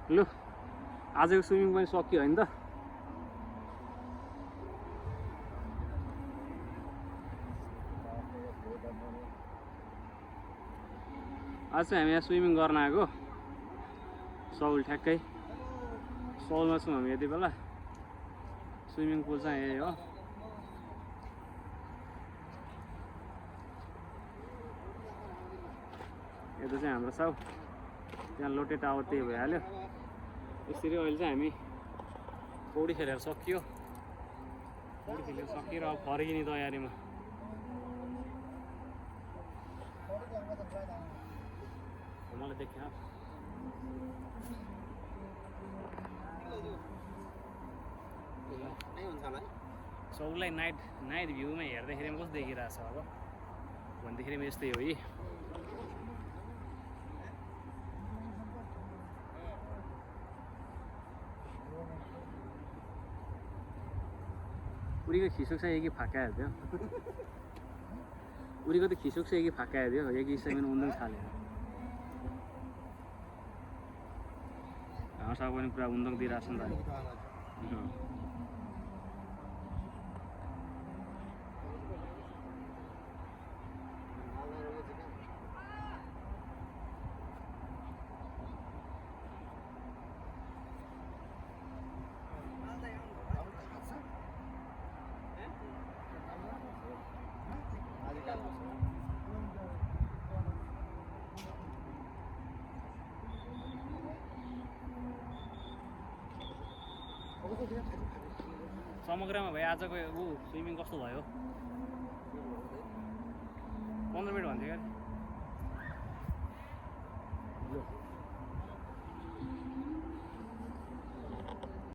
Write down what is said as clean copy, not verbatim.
लु आजको स्विमिङ पनि सकियो होइन त। आज चाहिँ हामी यहाँ स्विमिङ गर्न आएको सौल ठ्याक्कै सौलमा छौँ हामी यति बेला। स्विमिङ पुल चाहिँ यही हो। यता चाहिँ हाम्रो साउ त्यहाँ लोटे टावर त्यही भइहाल्यो। यसरी अहिले चाहिँ हामी पौडी खेलेर सकियो। पौडी खेलेर सकिएर अब फर्किने तयारीमा। मलाई देखिन सौलाई नाइट भ्यूमा हेर्दाखेरि कस्तो देखिरहेछ अब भन्दाखेरि यस्तै हो। उरीको खिसुक चाहिँ एक फाका थियो। उरीको त खिसुक चाहिँ एक फाका थियो। एक हिस्सामा उन्दङ छालेर घाँस पनि पुरा उन्दङ दिइरहेछ नि त। समग्रमा भाइ आजको स्विमिङ कस्तो भयो? 15 मिनट भन्थ्यो क्या।